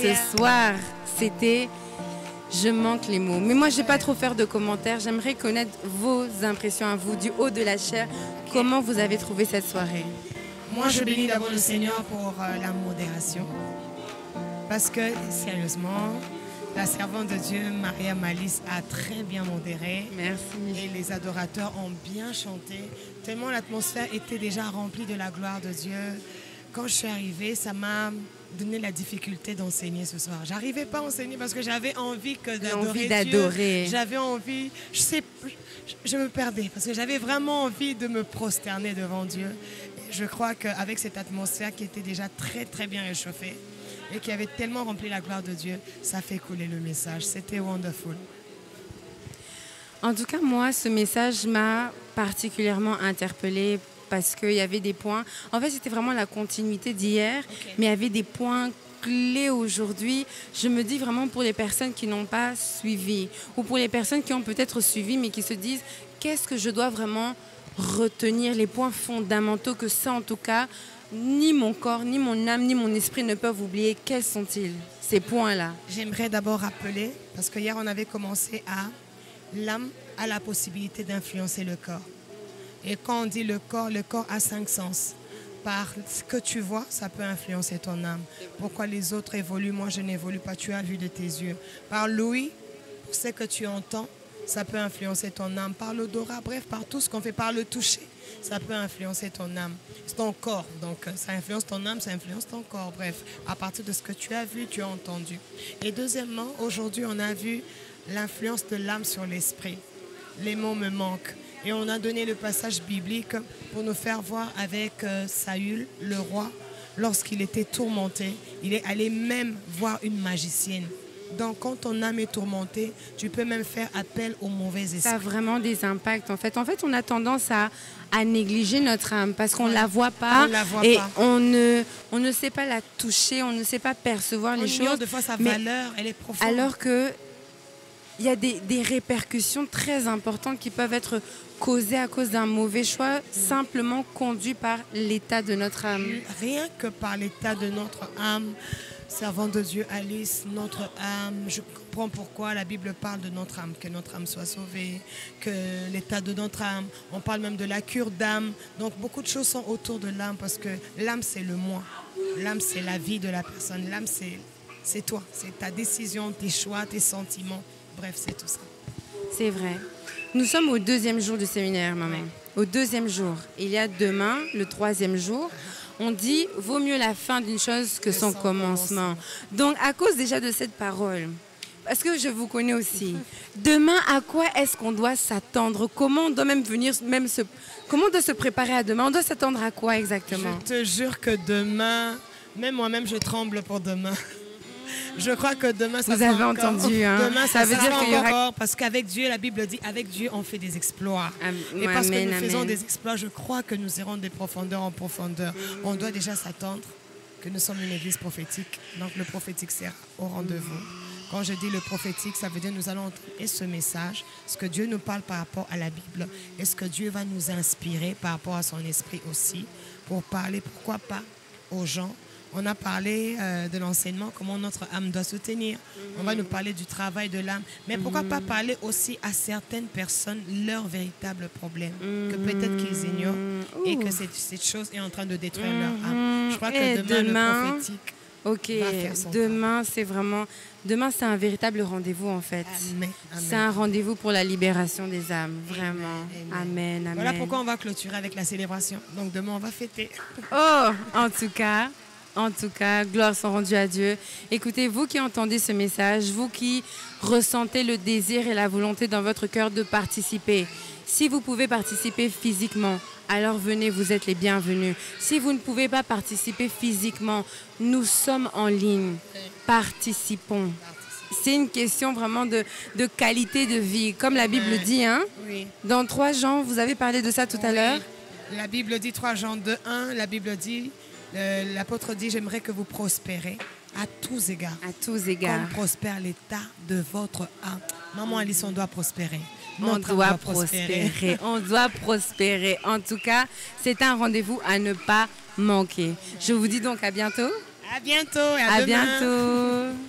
ce soir, c'était... Je manque les mots. Mais moi, je ne vais pas trop faire de commentaires. J'aimerais connaître vos impressions à vous, du haut de la chair. Comment vous avez trouvé cette soirée? Moi, je bénis d'abord le Seigneur pour la modération. Parce que, sérieusement, la servante de Dieu, Maria Malice, a très bien modéré. Merci. Et les adorateurs ont bien chanté. Tellement l'atmosphère était déjà remplie de la gloire de Dieu. Quand je suis arrivée, ça m'a donné la difficulté d'enseigner ce soir. J'arrivais pas à enseigner parce que j'avais envie d'adorer Dieu. J'avais envie, je me perdais parce que j'avais vraiment envie de me prosterner devant Dieu. Et je crois qu'avec cette atmosphère qui était déjà très très bien réchauffée et qui avait tellement rempli la gloire de Dieu, ça fait couler le message. C'était wonderful. En tout cas, moi, ce message m'a particulièrement interpellée parce qu'il y avait des points. En fait, c'était vraiment la continuité d'hier, mais il y avait des points clés aujourd'hui. Je me dis vraiment pour les personnes qui n'ont pas suivi ou pour les personnes qui ont peut-être suivi mais qui se disent qu'est-ce que je dois vraiment retenir, les points fondamentaux que ça, en tout cas, ni mon corps, ni mon âme, ni mon esprit ne peuvent oublier. Quels sont-ils, ces points-là? J'aimerais d'abord rappeler, parce que hier on avait commencé à l'âme a la possibilité d'influencer le corps. Et quand on dit le corps a 5 sens. Par ce que tu vois, ça peut influencer ton âme. Pourquoi les autres évoluent, moi je n'évolue pas, tu as vu de tes yeux. Par l'ouïe, pour ce que tu entends, ça peut influencer ton âme. Par l'odorat, bref, par tout ce qu'on fait, par le toucher, ça peut influencer ton âme. C'est ton corps, donc ça influence ton âme, ça influence ton corps. Bref, à partir de ce que tu as vu, tu as entendu. Et deuxièmement, aujourd'hui, on a vu l'influence de l'âme sur l'esprit. Les mots me manquent. Et on a donné le passage biblique pour nous faire voir avec Saül, le roi, lorsqu'il était tourmenté. Il est allé même voir une magicienne. Donc, quand ton âme est tourmentée, tu peux même faire appel aux mauvais esprits. Ça a vraiment des impacts, en fait. En fait, on a tendance à négliger notre âme parce qu'on ne la voit pas on ne sait pas la toucher, on ne sait pas percevoir les choses. De fois, sa valeur, elle est profonde. Alors que il y a des répercussions très importantes qui peuvent être causées à cause d'un mauvais choix, simplement conduit par l'état de notre âme. Rien que par l'état de notre âme, servante de Dieu Alice, notre âme, je comprends pourquoi la Bible parle de notre âme, que notre âme soit sauvée, que l'état de notre âme, on parle même de la cure d'âme. Donc beaucoup de choses sont autour de l'âme parce que l'âme c'est le moi, l'âme c'est la vie de la personne, l'âme c'est toi, c'est ta décision, tes choix, tes sentiments. Bref, c'est tout ça. C'est vrai. Nous sommes au 2e jour du séminaire, maman. Oui. Au 2e jour. Il y a demain, le 3e jour. On dit, vaut mieux la fin d'une chose que son commencement. Donc, à cause déjà de cette parole, parce que je vous connais aussi, demain, à quoi est-ce qu'on doit s'attendre? Comment on doit même venir, comment on doit se préparer à demain? On doit s'attendre à quoi exactement? Je te jure que demain, même moi-même, je tremble pour demain. Je crois que demain, ça vous avez entendu, hein? Demain, ça veut dire qu'il y aura... Parce qu'avec Dieu, la Bible dit, avec Dieu, on fait des exploits. Et parce que nous faisons des exploits, je crois que nous irons de profondeur en profondeur. On doit déjà s'attendre que nous sommes une église prophétique. Donc le prophétique sera au rendez-vous. Quand je dis le prophétique, ça veut dire que nous allons entendre ce message, ce que Dieu nous parle par rapport à la Bible, et ce que Dieu va nous inspirer par rapport à son esprit aussi, pour parler, pourquoi pas, aux gens. On a parlé de l'enseignement, comment notre âme doit se tenir. On va nous parler du travail de l'âme. Mais pourquoi pas parler aussi à certaines personnes leurs véritables problèmes, que peut-être qu'ils ignorent et que cette chose est en train de détruire leur âme. Je crois que demain, le prophétique va faire son demain, c'est vraiment... Demain, c'est un véritable rendez-vous, en fait. C'est un rendez-vous pour la libération des âmes, vraiment. Amen, amen. Voilà pourquoi on va clôturer avec la célébration. Donc demain, on va fêter. Oh, en tout cas, gloire soit rendue à Dieu. Écoutez, vous qui entendez ce message, vous qui ressentez le désir et la volonté dans votre cœur de participer, si vous pouvez participer physiquement, alors venez, vous êtes les bienvenus. Si vous ne pouvez pas participer physiquement, nous sommes en ligne. Participons. C'est une question vraiment de qualité de vie. Comme la Bible dit, hein? Oui. Dans 3 Jean, vous avez parlé de ça tout à l'heure. La Bible dit 3 Jean 2:1, la Bible dit... L'apôtre dit, j'aimerais que vous prospérez à tous égards. À tous égards. Comme prospère l'état de votre âme. Maman Alice, on doit prospérer. On doit prospérer. On doit prospérer. En tout cas, c'est un rendez-vous à ne pas manquer. Je vous dis donc à bientôt. À bientôt et À demain. bientôt.